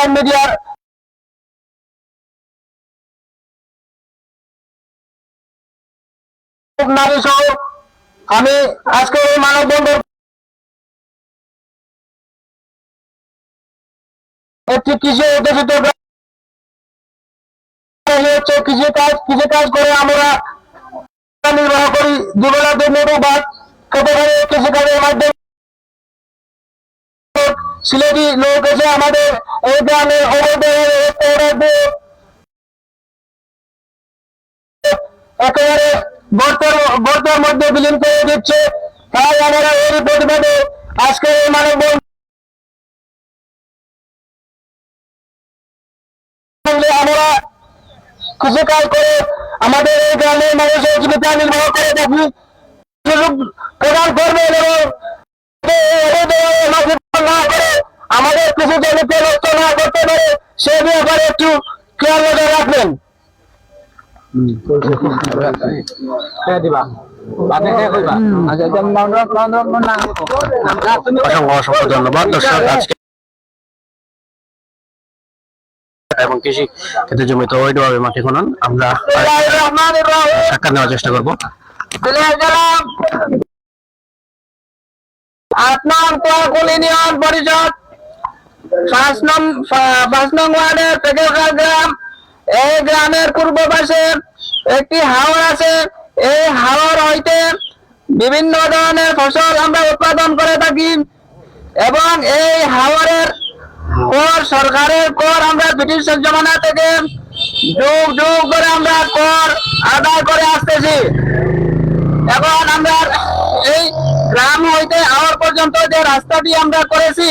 Online মিডিয়ার নারী সহ আমি আজকে এই মানববন্ধন একটি কৃষি উদ্দেশিত হচ্ছে কৃষিকাজ করে আমরা নির্বাহ করি। দুবেলা দুমুঠো ভাত খেতে পারি কৃষিকাজের মাধ্যমে। সিলেটি লোক এসে আমাদের এই গ্রামে একেবারে গর্তের মধ্যে বিলীন করে দিচ্ছে। তাই আমরা এই প্রতিবাদে আজকে এই মানববন্ধন আমরা কৃষিকাজ করে আমাদের এই গ্রামের মানুষের জীবিকা নির্বাহ করে থাকি। সুযোগ প্রদান করবেন এবং না করে আমাদের কৃষি জমিকে নষ্ট না করতে পারে সে ব্যাপারে একটু খেয়াল নজর রাখবেন। অসংখ্য ধন্যবাদ দর্শক। আজকে এবং কৃষি ক্ষেত্রে জমিতে অবৈধভাবে মাটি খনন আমরা সাক্ষাৎ নেওয়ার চেষ্টা করবো। ইউনিয়ন পরিষদ 5 নং ওয়ার্ডের পেকেরখাল গ্রাম। এই গ্রামের পূর্ব পাশে একটি হাওর আছে। এই হাওর হইতে বিভিন্ন ধরনের ফসল আমরা উৎপাদন করে থাকি এবং এই হাওরের কর সরকারের কর আমরা ব্রিটিশের জমানা থেকে যুগ যুগ ধরে আমরা কর আদায় করে আসতেছি। এখন আমরা এই গ্রাম হইতে হাওর পর্যন্ত যে রাস্তাটি আমরা করেছি,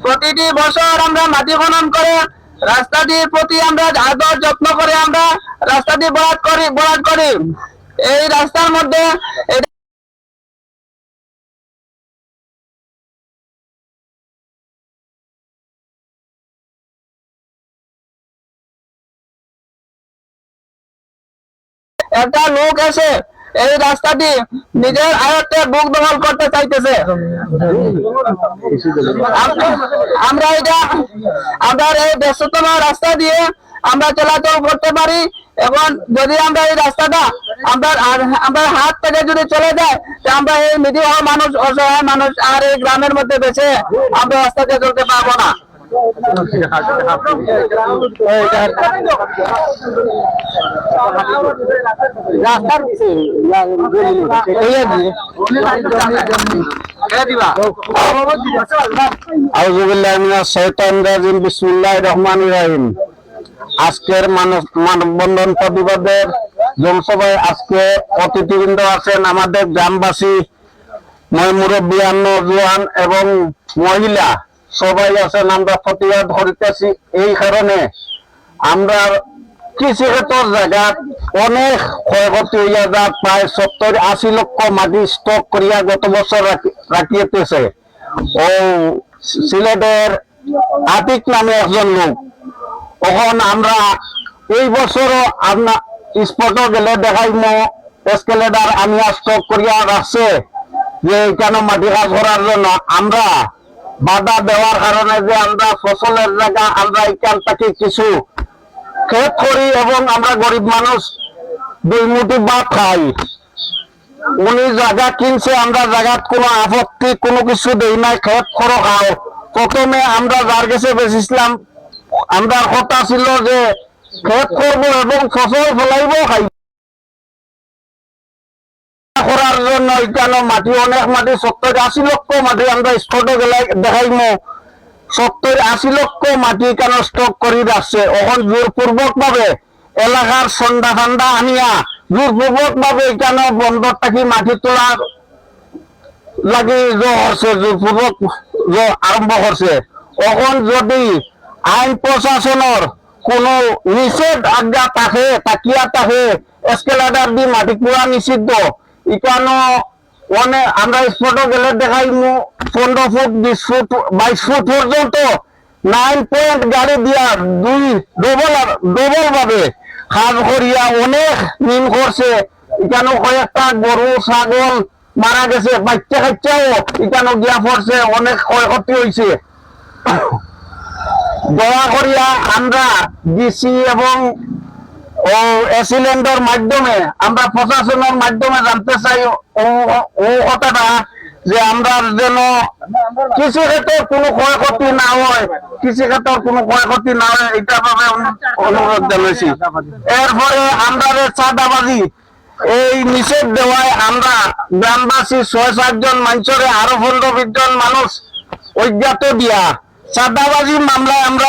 প্রতিটি বছর আমরা মাটি খনন করে রাস্তাটির প্রতি আমরা আদর যত্ন করে আমরা রাস্তাটি বরাদ করি। এই রাস্তার মধ্যে একটা লোক এসে এই রাস্তাটি নিজের আয়ত্তে বুক দখল করতে চাইতেছে। আমরা এটা আমরা এই ব্যস্ততম রাস্তা দিয়ে আমরা চলাচল করতে পারি এবং যদি আমরা এই রাস্তাটা আমরা হাত থেকে যদি চলে যায় আমরা এই মিডিয়া মানুষ অসহায় মানুষ আর এই গ্রামের মধ্যে বেঁচে আমরা রাস্তাতে চলতে পারবো না। আজকের মানববন্ধন প্রতিবাদের জনসভায় আজকে অতিথিবৃন্দ আছেন আমাদের গ্রামবাসী, মুরব্বিয়ান, নওজোয়ান এবং মহিলা সবাই আছেন। আমরা প্রতিবাদ করিতেছি এই কারণে আমরা কৃষিক্ষেত্রের জায়গা অনেক ক্ষয়ক্ষতি হইয়া যা প্রায় 70-80 লক্ষ মাটি স্টক করিয়া গত বছর রাখিয়েছে। ও সিলেটের আতিক নামে একজন লোক। তখন আমরা এই বছরও আমরা স্পটও গেলে দেখাইমো এসকেলেটার আমি স্টক করিয়া রাখছে যে কেন মাটি কাজ করার জন্য আমরা বাধা দেওয়ার কারণে যে আমরা ফসলের জায়গা আমরা এখান থেকে কিছু ক্ষেত করি এবং আমরা গরিব মানুষ 2 মুঠি ভাত খাই। উনি জায়গা কিনছে, আমরা জায়গা কোনো আপত্তি কোনো কিছু দেই নাই, ক্ষেত করো খাও। প্রথমে আমরা যার কাছে বেঁচেছিলাম আমরা কথা ছিল যে ক্ষেত করবো এবং ফসল ফলাইবো খাইব করার জন্য এখানে মাটি অনেক মাটি 70-80 লক্ষ মাটি আমরা স্পটে গেলে দেখাইমো 70-80 লক্ষ মাটি কেন স্টক করে রাখছে। এখন জোরপূর্বক ভাবে এলাকার সন্ধ্যা ঠান্ডা আনিয়া জোরপূর্বক ভাবে এখানে বন্দর থাকি মাটি তোলার লাগি জোরপূর্বক আরম্ভ করছে। এখন যদি আইন প্রশাসনের কোন নিষেধ আজ্ঞা থাকে তাকিয়া থাকে এসকেলেটার দিয়ে মাটি পোড়া নিষিদ্ধ। এখানে অনেক আমরা স্পটে গেলে দেখাইমু 15 ফুট 20 ফুট 22 ফুট পর্যন্ত 9 পয়েন্ট গাড়ি দিয়া ডবল ভাবে কাজ করিয়া অনেক নিম করছে। এখানে কয়েকটা গরু ছাগল মারা গেছে, বাচ্চা কাচ্চাও এখানে গিয়া পড়ছে, অনেক ক্ষয়ক্ষতি হয়েছে। দয়া করিয়া আমরা ডিসি এবং ও এসিল্যান্ডের মাধ্যমে আমরা প্রশাসনের মাধ্যমে জানতে চাই ও কথাটা যে আমরা যেন কৃষিক্ষেত্রের কোনো ক্ষয়ক্ষতি না হয়, কৃষিক্ষেত্রের কোনো ক্ষয়ক্ষতি না হয় এটা ভাবে অনুরোধ জানাইছি। এরপরে আমরা চাঁদাবাজি এই নিষেধ দেওয়ায় আমরা গ্রামবাসী ৬-৭ জন মানুষের আরো ১৫-২০ জন মানুষ অজ্ঞাত দিয়া চাঁদাবাজি মামলায় আমরা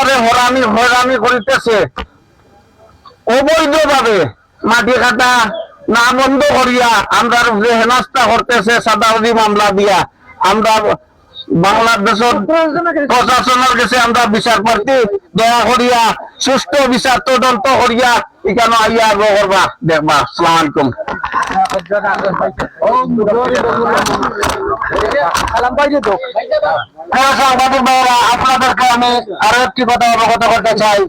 হয়রানি করিতেছে, অবৈধভাবে মাটি কাটা না বন্ধ করিয়া আমরা যে হেনাস্তা করতেছে চাঁদাবাজি মামলা দিয়া আমরা বাংলাদেশের প্রশাসনের কাছে আমরা বিচার প্রার্থী, দয়া করিয়া সুষ্ঠু বিচার তদন্ত করিয়া এখানে আইয়া করবা দেখবা। আসসালামু আলাইকুম। সাংবাদিক ভাইরা, আপনাদেরকে আমি আরো একটি কথা অবগত করতে চাই।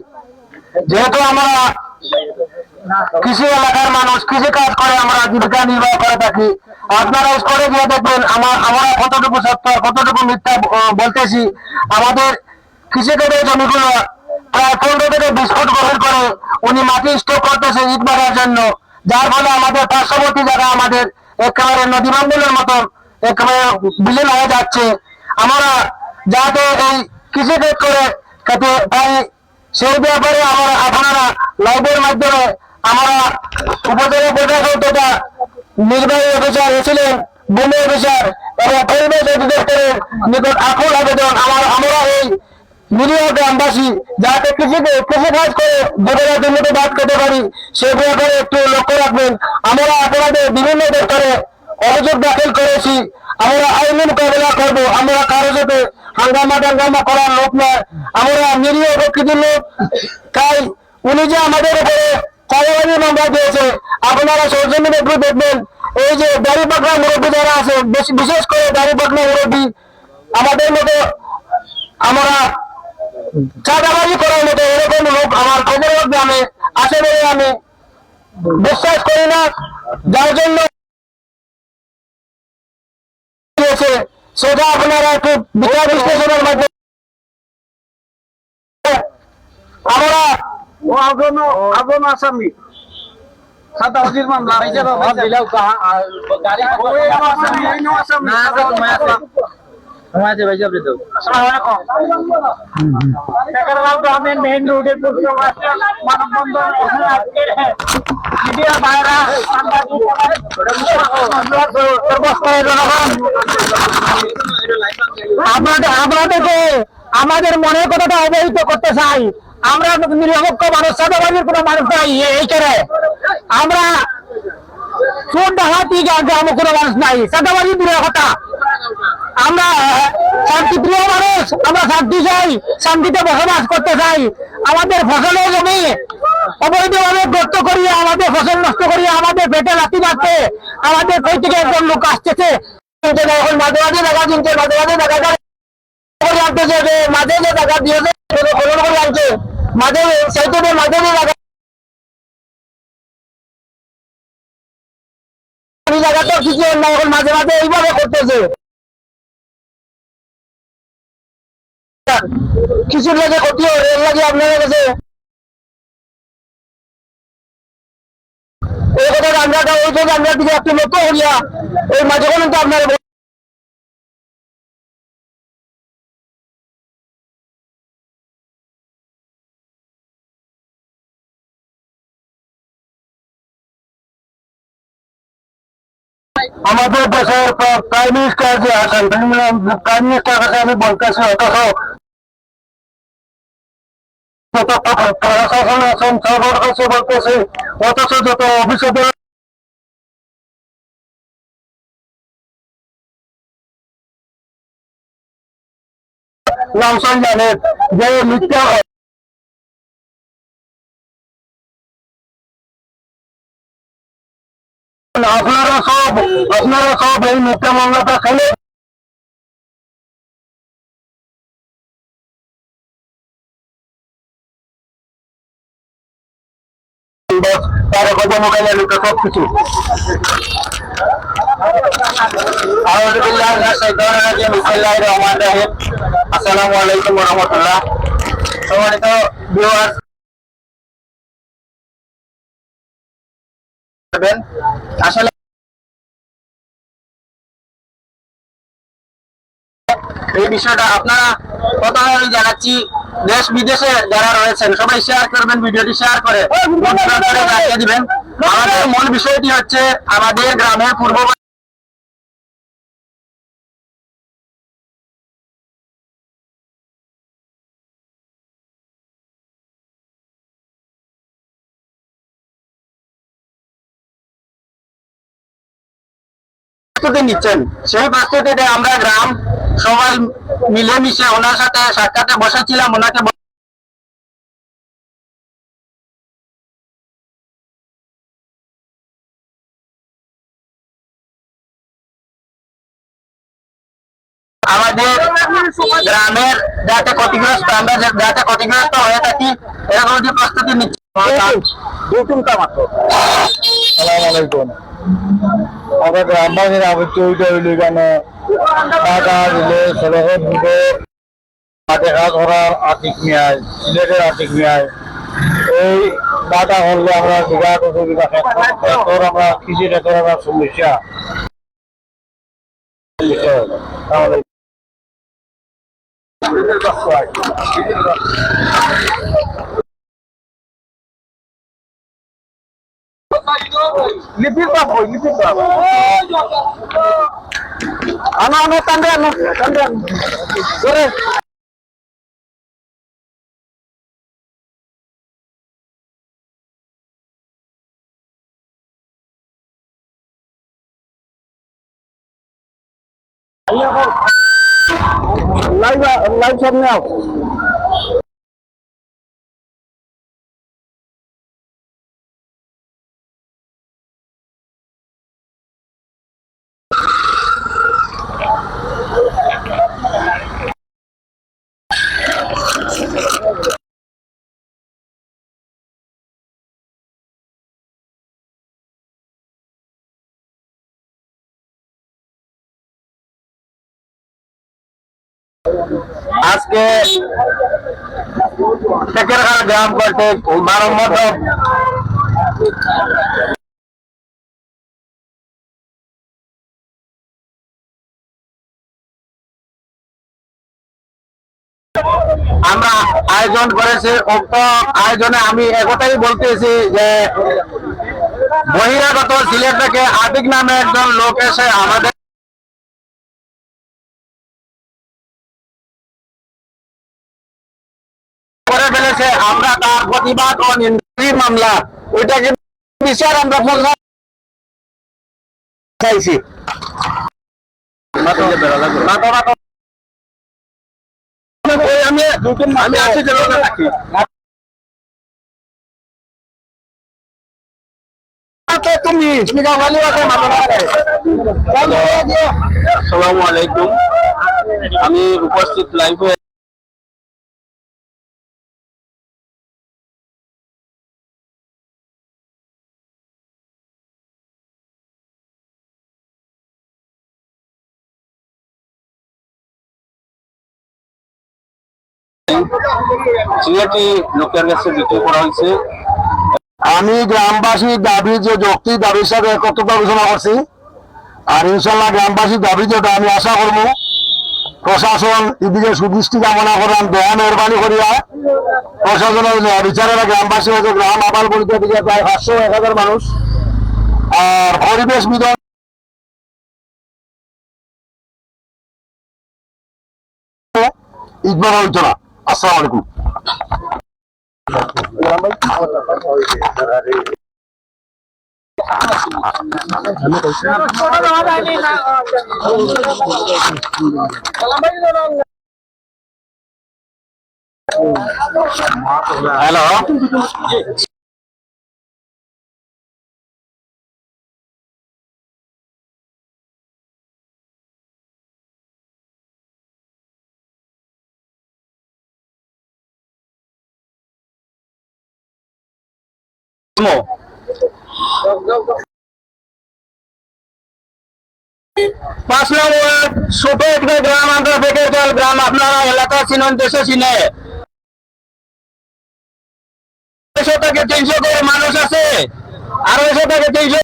যেহেতু আমরা কৃষি এলাকার মানুষ, কৃষি কাজ করে আমরা জীবিকা নির্বাহ করে থাকি, আপনারা করে দিয়ে দেখবেন আমরা কতটুকু সত্য কতটুকু মিথ্যা বলতেছি। আমাদের কৃষিকাজের জমিগুলো প্রায় 15 থেকে 20 ফুট গভীর করে উনি মাটি স্টক করতেছে ইট মারার জন্য, যার ফলে আমাদের পার্শ্ববর্তী জায়গা আমাদের একেবারে নদী বান্ধবের মতন একেবারে বিলীন হয়ে যাচ্ছে। আমরা যাতে এই কৃষিকাজ করে খেতে পাই সেই ব্যাপারে আপনারা লাইভের মাধ্যমে আমরা উপজেলা প্রশাসক তথা নির্বাহী অফিসার ছিলেন, ভূমি অফিসার এবং পরিবেশ অধিদপ্তরের নিকট আকুল আবেদন আমরা এই নিরীহ গ্রামবাসী যাতে কৃষিকাজ করে জীবনের উন্নত বাদ করতে পারি সে ব্যাপারে একটু লক্ষ্য রাখবেন। আমরা আপনাদের বিভিন্ন দপ্তরে অভিযোগ দাখিল করেছি, আমরা আইনি মোকাবেলা করবো। আমরা কারো সাথে হাঙ্গামা টাঙ্গামা করার লোক নয়, আমরা নিরীহ প্রকৃতির লোক। তাই উনি যে আমাদের উপরে চাঁদাবাজি মামলা দিয়েছে, আপনারা সৌজন্য একটু দেখবেন। এই যে দাড়ি পাকড়া মুরব্বী যারা আছে, বিশেষ করে দাড়ি পাকড়া মুরব্বী আমাদের মতো আমরা চাঁদাবাজি করার মতো এরকম লোক আমার খবর গ্রামে আছে বলে আমি বিশ্বাস করি না, যার জন্য সেটা আপনারা একটু বিচার বিশ্লেষণের মাধ্যমে আমরা আসামি চাঁদাবাজির মামলা মেইন রোডের মানববন্ধন আপনাদেরকে আমাদের মনের কথাটা অবহিত করতে চাই। আমরা নিরপেক্ষ মানুষ, চাঁদাবাজির কোনো মানুষ নাই। এইখানে আমরা চোর ডাকাতি গ্রামে কোনো মানুষ নাই, চাঁদাবাজি দূরের কথা। আমরা শান্তিপ্রিয় মানুষ, আমরা শান্তি চাই, শান্তিতে বসবাস করতে চাই। আমাদের ফসলের জমি অবৈধভাবে গর্ত করিয়ে আমাদের ফসল নষ্ট করিয়ে আমাদের পেটে লাথি মারতে আমাদের কই থেকে একজন লোক আসতেছে। মাঝে মাঝে দেখা কিনছে, মাঝে মাঝে দেখা যায় আনতেছে, মাঝে যে টাকা দিয়েছে ফলন করে আনছে, মাঝে সেইটা মাঝে যে জায়গাটা কিছু না, এখন মাঝে মাঝে এইভাবে করতেছে। কিছুর লাগে ক্ষতি হয়, এর লাগে আপনাদের কাছে এই কথা আমরা ওই থেকে আমরা দিকে একটু লক্ষ্য করিয়া এই মাঝে কিন্তু আপনার আমাদের দেশের প্রাইম মিনিস্টার যে আছেন, প্রাইম মিনিস্টার কাছে আমি বলতেছি প্রশাসন আছেন সবার কাছে বলতেছি, অথচ যত অফিসারদের নাম জানেন যে মিথ্যা আপনারা সব এই মিথ্যা মামলাটা খেলে তার কথা মোকাবিলা নিতে সবকিছু আসসালামু আলাইকুম ওয়া রাহমাতুল্লাহ। সম্মানিত ভিউয়ার্স, আসলে এই বিষয়টা আপনারা প্রথমে আমি জানাচ্ছি, দেশ বিদেশে যারা রয়েছেন সবাই শেয়ার করবেন, ভিডিওটি শেয়ার করে জানিয়ে দিবেন। আমাদের মূল বিষয়টি হচ্ছে আমাদের গ্রামের পূর্ব প্রস্তুতি নিচ্ছেন, সেই প্রস্তুতিতে আমরা গ্রাম সবাই মিলেমিশে ওনার সাথে সাক্ষাতে বসেছিলাম। ওনাকে আমাদের গ্রামের যাতে ক্ষতিগ্রস্ত, আমরা যাতে ক্ষতিগ্রস্ত হয়ে থাকি এরকম একটি প্রস্তুতি নিচ্ছি। আসসালামালাইকুম। আমরা গ্রামবাসীর আবশ্যকতা হইল এখানে টাকা দিলে সড়কের দিকে দেখা ধরার আর্থিক ন্যায়, সিলেটের আর্থিক ন্যায়, এই বাটা করলে আমরা বিরাট অসুবিধা, আমরা কৃষি ক্ষেত্রে আমরা সমস্যা। তাহলে লিপির বাপ হই, লিপির বাপ আনো আনো কান্দে আনো কান্দে আনো করে লাইভ লাইভ সামনে আও। আজকে টেকেরহাট গ্রাম কর্তৃক 12 মতো আমরা আয়োজন করেছি। উক্ত আয়োজনে আমি একটাই বলতেছি যে বহিরাগত সিলেট থেকে আতিক নামে একজন লোক এসে আমাদের করে ফেলেছে। আমরা তার প্রতিবাদ ও নিন্দা মামলা ওইটাকে বিচার আমরা চাইছি। আমি আছি আসসালামু আলাইকুম। আমি উপস্থিত লাইভে সিলেটি লোকের কাছে বিক্রি করা হয়েছে। আমি গ্রামবাসীর দাবি যে যৌক্তিক দাবির সাথে একত্রিত আলোচনা করছি, আর ইনশাল্লাহ গ্রামবাসীর দাবি যেটা আমি আশা করবো প্রশাসন এদিকে সুদৃষ্টি কামনা করেন, দয়া মেহরবানি করিয়া প্রশাসনের বিচারেরা গ্রামবাসী হচ্ছে গ্রাম আবাল বলিতে দিকে প্রায় 500-1000 মানুষ, আর পরিবেশ বিধ ইজবার হইতো না। আসসালামু আলাইকুম। হ্যালো, পাঁচ নম্বর ছোট একটা গ্রাম, আমরা বেকের গ্রাম, আপনারা এলাকা চিনেন, দেশে চিনে। থেকে 300 করে মানুষ আছে, 250 থেকে 300,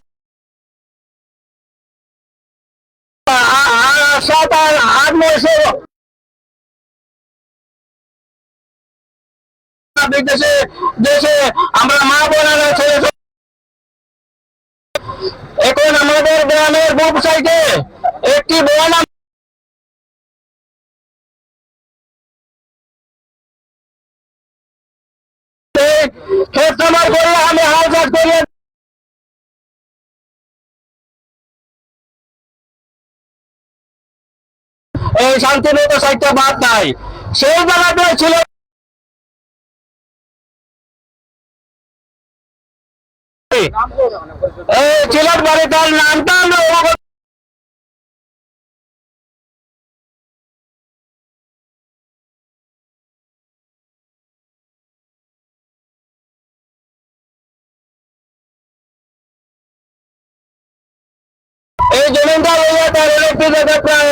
7 আর 8 900 দেশে দেশে আমরা মা বোনেরা ছেলে। এখন আমাদের গ্রামের বুক সাইডে একটি বোন ক্ষেত খামার করে আমি হাল চাষ করি। এই শান্তিনগর সাইডটা বাদ নাই, সেই জায়গাটা ছিল সিলেট বাড়ি, তার নামটা এই জমিনটা লইয়া তার ইলেকট্রিক প্রায়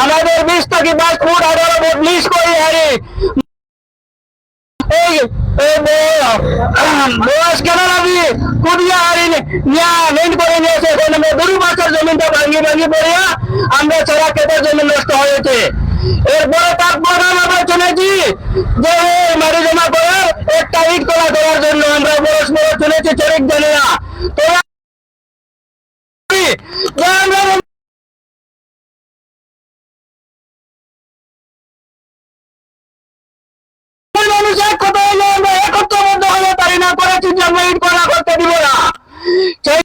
আমাদের 20 থেকে 22 ফুট 18 ফুট লিজ করি হারি বয়স কেন লাগি কুদিয়া হারি লেন্ড করে নিয়েছে। এখন আমরা 2 বছর জমিনটা ভাঙি পড়িয়া আমরা সারা ক্ষেতের জমি নষ্ট হয়েছে। এরপরে তারপরে আমরা শুনেছি যে মাটি জমা করে একটা ইট করা করার জন্য আমরা বয়স শুনেছি শরিক জানি না। তো আমরা মানুষের কথা হলো আমরা একত্রবদ্ধ হতে পারি না, করেছি যে আমরা ইট করা করতে দিব না। সেই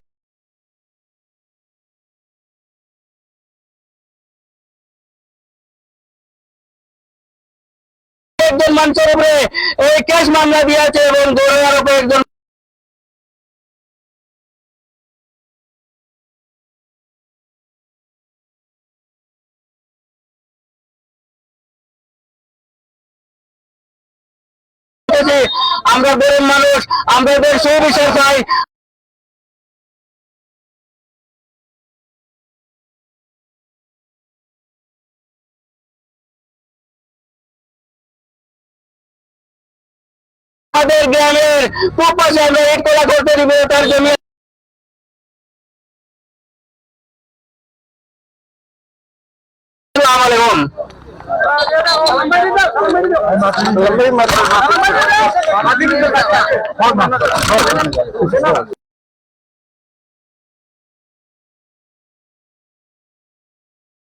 একজন মানুষের উপরে এই কেস মামলা দিয়েছে এবং গৌরব আরোপে একজন আমরা গরিব মানুষ, আমরা সুবিচার চাই। আমাদের গ্রামের খুব পাশে আমরা ইট করা করতে দিব, তার জমি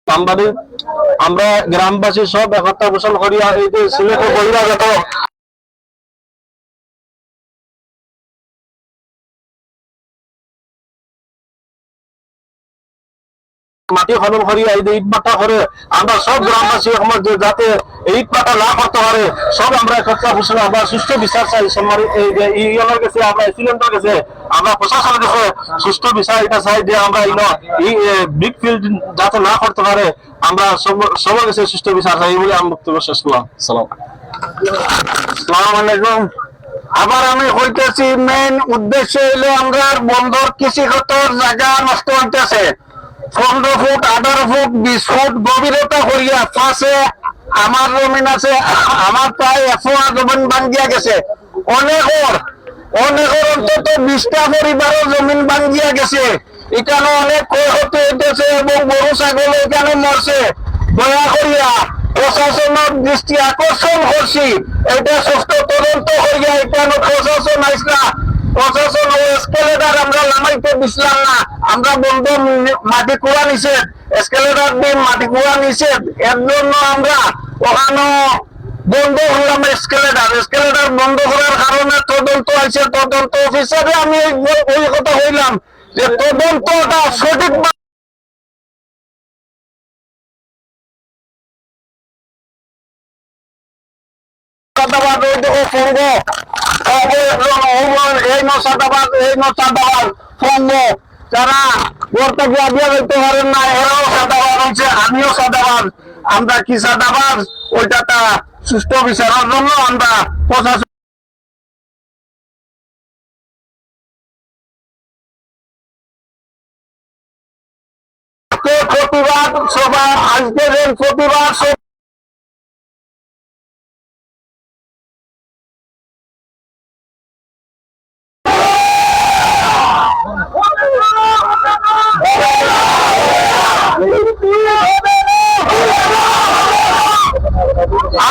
সাংবাদিক আমরা গ্রামবাসী সব একত্র পোষণ করিয়া এই যে সিলেটের বহিরাগত মাটি খনন করিয়া এই যে ইট ভাটা করে আমরা সব গ্রামবাসী যাতে ইট ভাটা না করতে পারে সব আমরা একত্র পোষণ আমরা সুষ্ঠু বিচার চাই। ইউনিয়নের কাছে আমরা এসিলেন্টের কাছে আমরা প্রশাসনের কাছে সুষ্ঠু বিচার এটা চাই যে আমরা বিগ ফিল্ড যাতে না করতে পারে আমরা সবার কাছে সুষ্ঠু বিচার চাই বলে আমি বক্তব্য শেষ করলাম। আসসালামু আলাইকুম। আবার আমি হইতেছি মেইন উদ্দেশ্য হইলো আমরা বন্দর কৃষিগত জায়গা নষ্ট হইতেছে। 15 ফুট 18 ফুট 20 ফুট গভীরতা করিয়া পাশে আমার জমিন আছে, আমার প্রায় 100 জমিন ভাঙ্গিয়া গেছে। অনেকের অন্তত 20টা পরিবারের জমিন ভাঙ্গিয়া গেছে। এখানে অনেক ক্ষয়ক্ষতি হইতেছে এবং গরু ছাগল এখানে মরছে। দয়া করিয়া প্রশাসনের দৃষ্টি আকর্ষণ করছি, এটা সুস্থ তদন্ত হইয়া এখানে প্রশাসন আইসা প্রশাসন ও এসকেলেটার আমরা নামাইতে দিছিলাম না। আমরা বন্ধ মাটি কুয়া নিষেধ, এসকেলেটার দিয়ে মাটি কুয়া নিষেধ, এর জন্য আমরা ওখানে বন্ধ করলাম এসকেলেটার বন্ধ করার কারণে তদন্ত আছে। তদন্ত অফিসারে আমি ওই কথা হইলাম যে তদন্তটা সঠিক যারা ঘরটা গিয়ে দিয়ে দিতে পারেন না এরাও সাদাবাদ হচ্ছে, আমিও সাদাবাদ। আমরা কি সাদাবাদ ওইটা সুষ্ঠু বিচারের জন্য আমরা প্রশাসন প্রতিবাদ সভা আসতেছেন প্রতিবার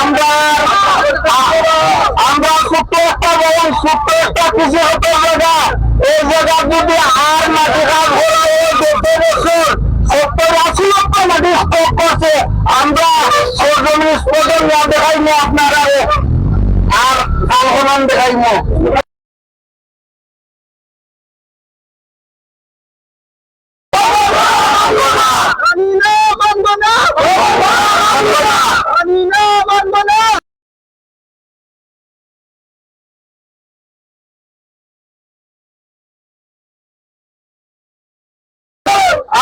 আমরা আমরা ছোট্ট একটা বরং ছোট্ট একটা কিছু হতে জায়গা এই জায়গা যদি আর মাটি কাজ হলো এই ১০০ বছর ৭০-৮০ লক্ষ মাটি স্টক করছে আমরা সরজমিন স্পোর্টের না দেখাইমো আপনারা আর আলহমান দেখাইমো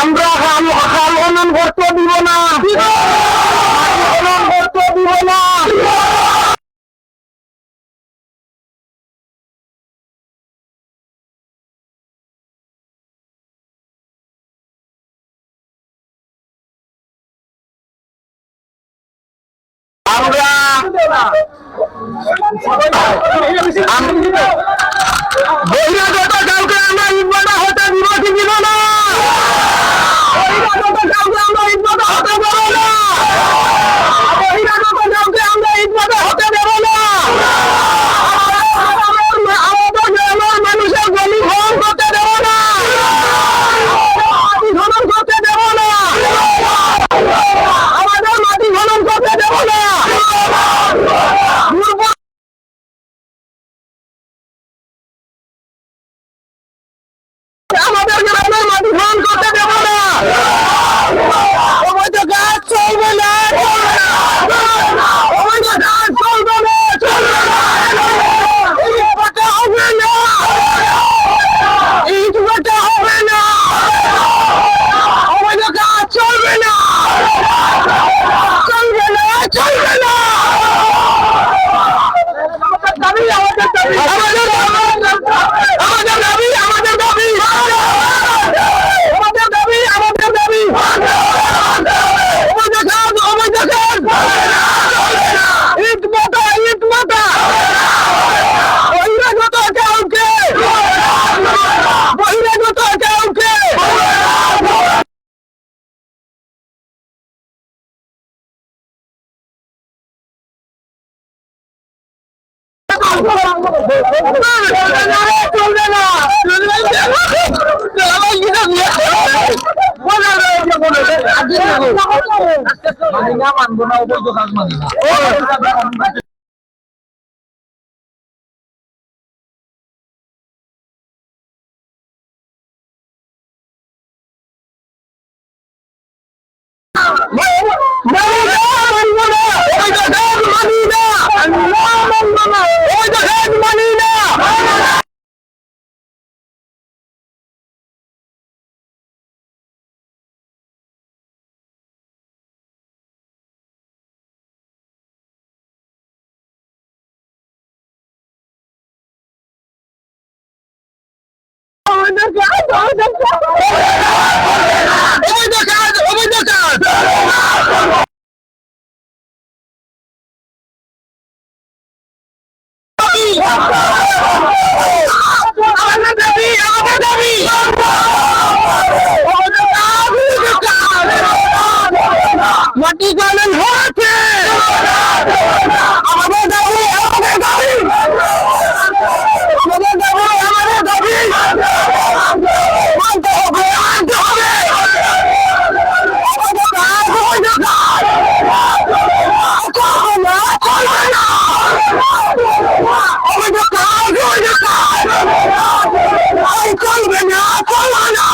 আমরা খাল খনন করতে দিব না খনন করতে দিব না আমরা বহিরাগত কাউকে আমরা ইটভাটা হতে দিব কি দিব না বহিরাগত কাউকে আমরা ইটভাটা হতে দেব না বহিরাগত কাউকে আমরা ইটভাটা হতে দেব না আমাদের গ্রামের মানুষের জমি খনন করতে দেব না মাটি খনন করতে দেব না আমাদের মাটি খনন করতে দেব না আমাদের গ্রামের মাটি খনন করতে দেব না অবৈধ কাজ চলবে না অবৈধ কাজ চলবে না ইটভাটা হবে না ইটভাটা হবে না অবৈধ কাজ চলবে না চলবে না চলবে না দাবি আমাদের দাবি আমাদের দাবি আমাদের দাবি আমাদের দাবি আমাদের দাবি অবৈধ কাজ অবৈধ কাজ ইটভাটা ইটভাটা বহিরাগত কাউকে বহিরাগত কাউকে চলবে না মানবো না অবৈধ কাজ মানি না মাটি খনন হচ্ছে আমাদের দাবি আমাদের দাবি আমাদের দাবি আমাদের দাবি মানতে হবে মানতে হবে আমাদের কাজ অবৈধ কাজ চলবে না চলবে না অবৈধ কাজ অবৈধ কাজ চলবে না চলবে না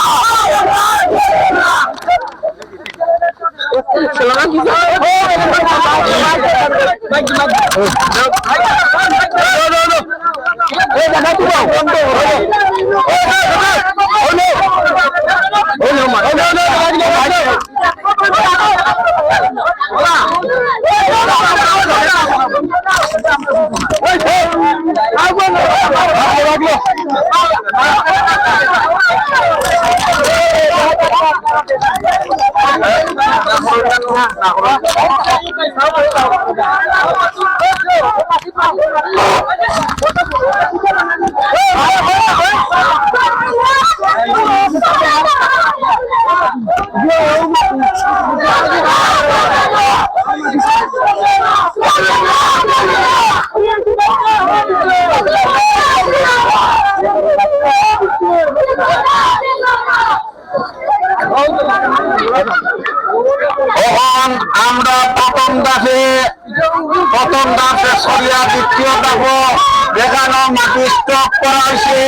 তখন আমরা প্রথম দাসে সরিয়া দ্বিতীয় দাব দেখানো মাটি স্টক করা হয়েছে।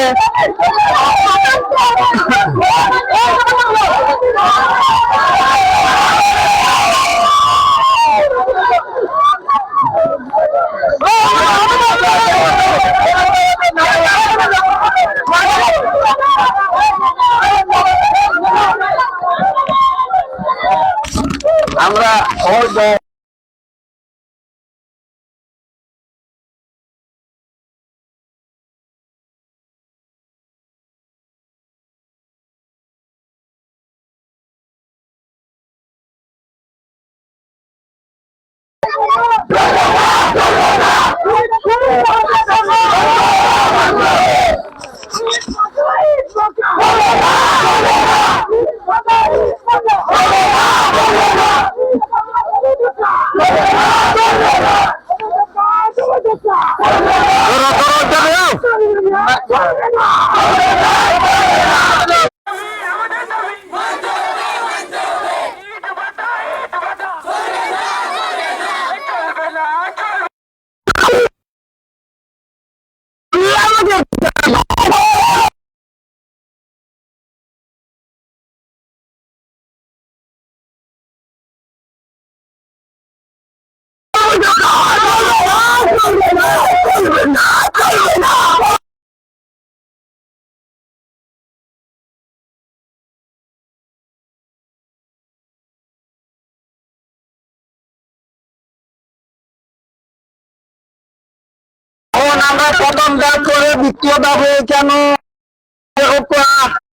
আমরা প্রথম দাব করে দ্বিতীয় দাবে কেন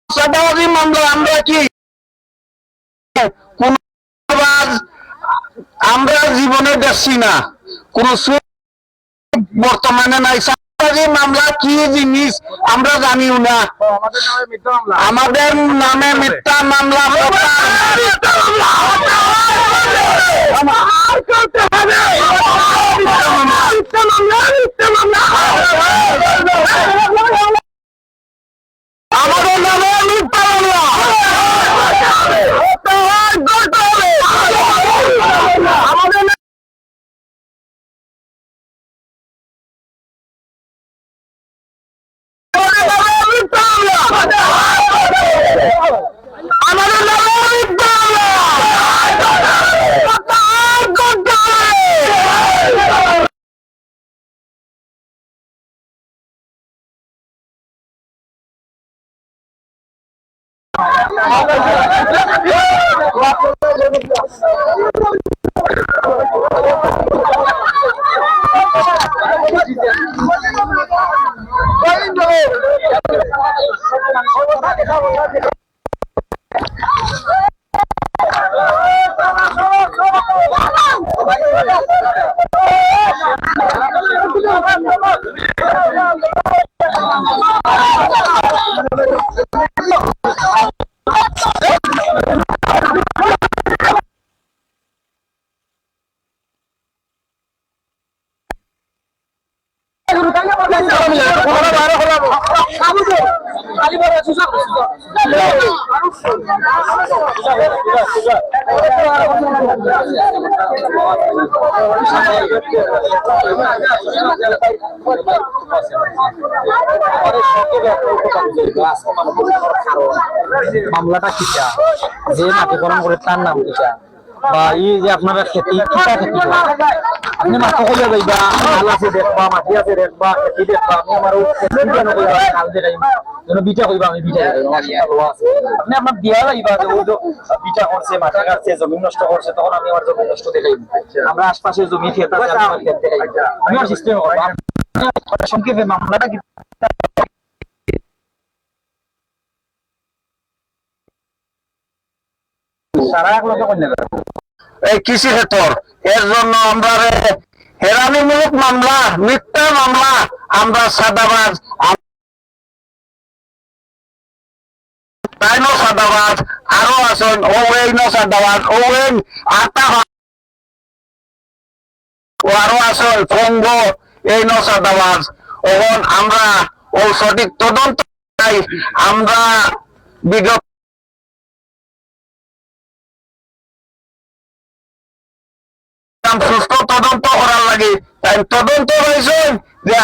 চাঁদাবাজি মামলা আমরা কি কোন আমরা জীবনে দেখছি না, কোন বর্তমানে নাই। চাঁদাবাজি মামলা কি জিনিস আমরা জানিও না। আমাদের নামে মিথ্যা মামলা আমাদের নামে মিথ্যা মামলা আমাদের মামলাটা কিটা যে মাটিকরণ করে তার নাম কিটা বা এই যে আপনারা খেতি কিটা খেতি আপনি মাথা কইয়া যাইবা মাল আছে দেখবা মাটি আছে দেখবা খেতি দেখবা আমি আমার কেন কইবা কাল দেখাইম যেন বিটা কইবা আমি বিটা আপনি আপনার দিয়া যাইবা যে ওই বিটা করছে মাটি কাটছে জমি নষ্ট করছে তখন আমি আমার জমি নষ্ট দেখাইম আমরা আশপাশে জমি খেত আছে আমি খেত দেখাইম আমি আর সিস্টেম করব সংক্ষেপে মামলাটা কি সারা এক লোকে কন্যা এই কৃষি ক্ষেত্র এর জন্য আমরা হেরানিমূলক মামলা, মিথ্যা মামলা, আমরা সাদাবাজ, তাইনো সাদাবাজ, আরো আছেন ওয়েইনো সাদাবাজ, ওয়েন আটা ও আরো আছেন ফঙ্গ এই ন সাদাবাজ। এখন আমরা ও সঠিক তদন্ত চাই। আমরা বিগত সুস্থ তদন্ত করার লাগে, তাই তদন্ত হয়েছেন যে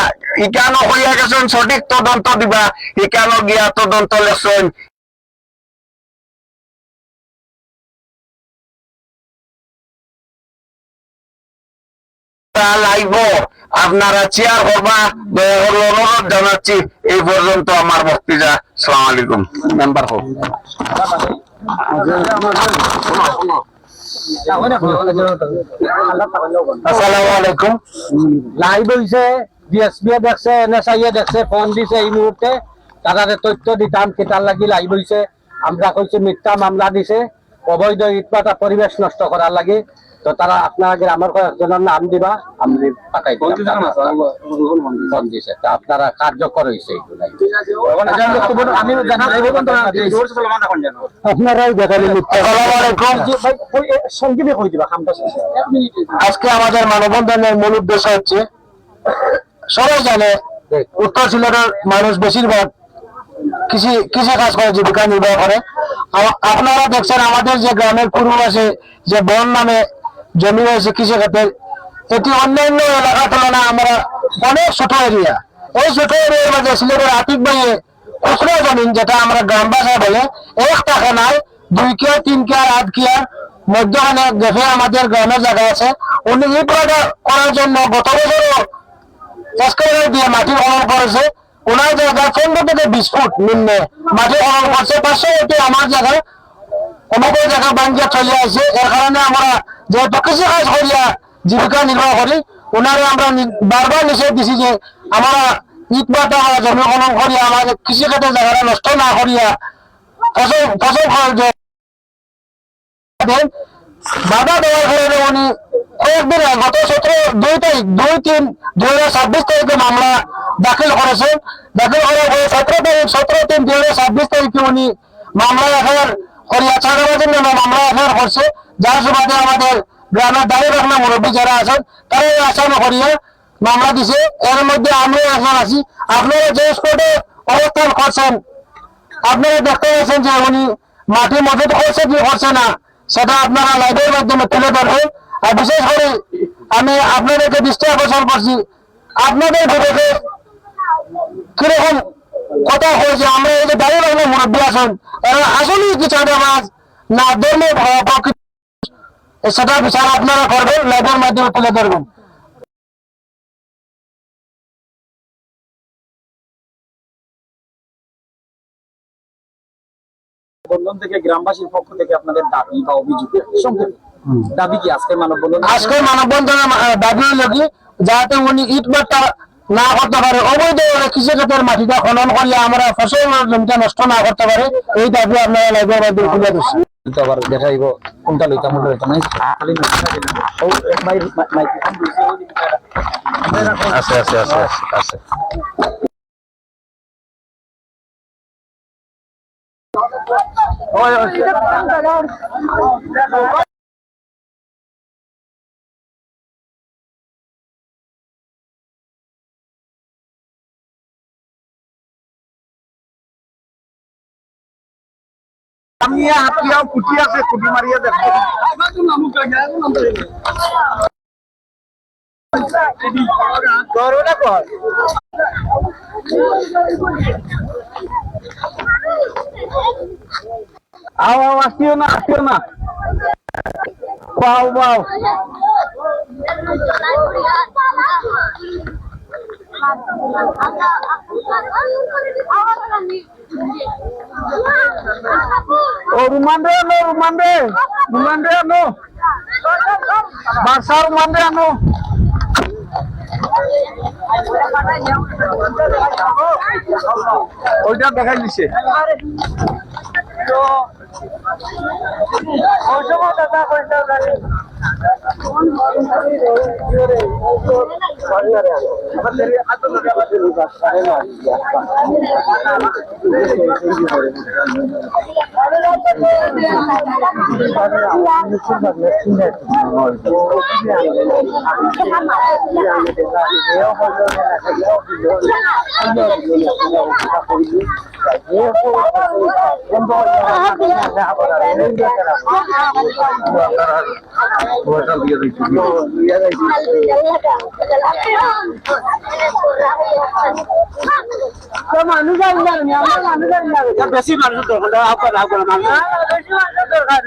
ইকানো হইয়া গেছেন, সঠিক তদন্ত দিবা, ইকানো গিয়া তদন্ত লেছেন। লাইব আপনারা চেয়ার করবা, অনুরোধ জানাচ্ছি। এই পর্যন্ত আমার বক্তৃতা। আসসালামু আলাইকুম। মেম্বার হোক আসসালামু আলাইকুম। লাইভ হইছে, ডিএসপি দেখছে, এনএসআই দেখছে, ফোন দিছে এই মুহূর্তে, তারা তথ্য দিতাম কেটার লাগি লাইভ হইছে। আমরা কইছি মিথ্যা মামলা দিছে, অবৈধ ইটপাটা পরিবেশ নষ্ট করার লাগি। তো তারা আপনার আমার কয়েকজনের নাম দিবা, আমি পাঠাই ফোন দিছে, তা আপনারা কার্যকর হয়েছে। আপনারাই দেখালেন সঙ্গীবে কই দিবা খামটা। আজকে আমাদের মানববন্ধনের মূল উদ্দেশ্য হচ্ছে, সবাই জানে উত্তর সিলেটের মানুষ বেশিরভাগ কৃষি কাজ করে, জীবিকা নির্বাহ করে। আপনারা দেখছেন আমাদের যে গ্রামের পূর্বপাশে যে বন নামে জমি রয়েছে কৃষি খাতের, এটি অন্যান্য এলাকার তুলনায় আমরা অনেক ছোট এরিয়া। এই ছোট এরিয়ার মধ্যে সিলেটের আতিক ভাইয়ে খুচরা জমিন, যেটা আমরা গ্রাম ভাষায় বলে 1 টাকা নাই, 2 কেয়ার 3 কেয়ার 8 কেয়ার মধ্যখানে দেখে আমাদের গ্রামের জায়গা আছে। উনি এই করার জন্য গত বছরও এসকালেটর দিয়ে মাটি খনন করেছে। ওনার জায়গায় 15 থেকে 20 ফুট নিম্নে মাটি খনন করছে। 500 এটি আমার জায়গায় অমুক জায়গা বাঞ্জা চলে আসে। এর কারণে আমরা যেহেতু কৃষি কাজ করিয়া জীবিকা নির্বাহ করি, ওনারে আমরা বারবার নিষেধ দিছি যে আমরা ইট বাটা জমি খনন করিয়া আমাদের কৃষি খাতের জায়গাটা নষ্ট না করিয়া ফসল বাধা দেওয়ার কারণে উনি কয়েকদিন গত 2-3-2026 তারিখে মামলা দাখিল করেছেন। দাখিল করার পরে 17-3-2026 তারিখে উনি মামলা এফআইআর করিয়া চাঁদাবাজির নামে মামলা এফআইআর করছে, যার সুবাদে আমাদের গ্রামের দায়ী রাখনা মুরব্বী যারা আছেন তারা এই আসামি করিয়া মামলা দিছে। এর মধ্যে আমিও একজন আছি। আপনারা যে স্পটে অবস্থান করছেন, আপনারা দেখতে পাচ্ছেন যে উনি মাটি মজুত করছে কি করছে না, সেটা আপনারা লাইভের মাধ্যমে তুলে ধরবেন। আর বিশেষ করে আমি আপনাদেরকে দৃষ্টি আকর্ষণ করছি, আপনাদের বিবেকে কিরকম কথা হয়েছে। আমরা এই যে দায়ী রাখনা মুরব্বী আছেন, এরা আসলে কি চাঁদাবাজ না ধর্মের প্রকৃতি, সেটা বিচার আপনারা করবেন, লাইভের মাধ্যমে তুলে ধরবেন। বন্ধন থেকে গ্রামবাসীর পক্ষ থেকে আপনাদের দাবি বা অভিযোগ দাবি কি আজকে মানববন্ধন? আজকে মানববন্ধনের দাবি হলো কি, যাতে উনি ইট বাট্টা না করতে পারে, অবৈধ কৃষি ক্ষেত্রের মাটিটা খনন করিয়া আমরা ফসল জমিটা নষ্ট না করতে পারে, এই দাবি আপনারা লাইভের মাধ্যমে তুলে ধরছি। আবার দেখাইব কোনটা লইতাম লইতাম নাই আছে আছে আছে আছে। আমি হাতিয়াও কুটি আছে, কুটি মারিয়া দেখো করোনা কর আও আসিও না পাও ও রুমান্ডে আনো বাসার রুমান্ডে আনো। ওইটা দেখাই দিছে। ওই সময় দাদা বেশি মানুষ দরকার আপনার মানুষ দরকার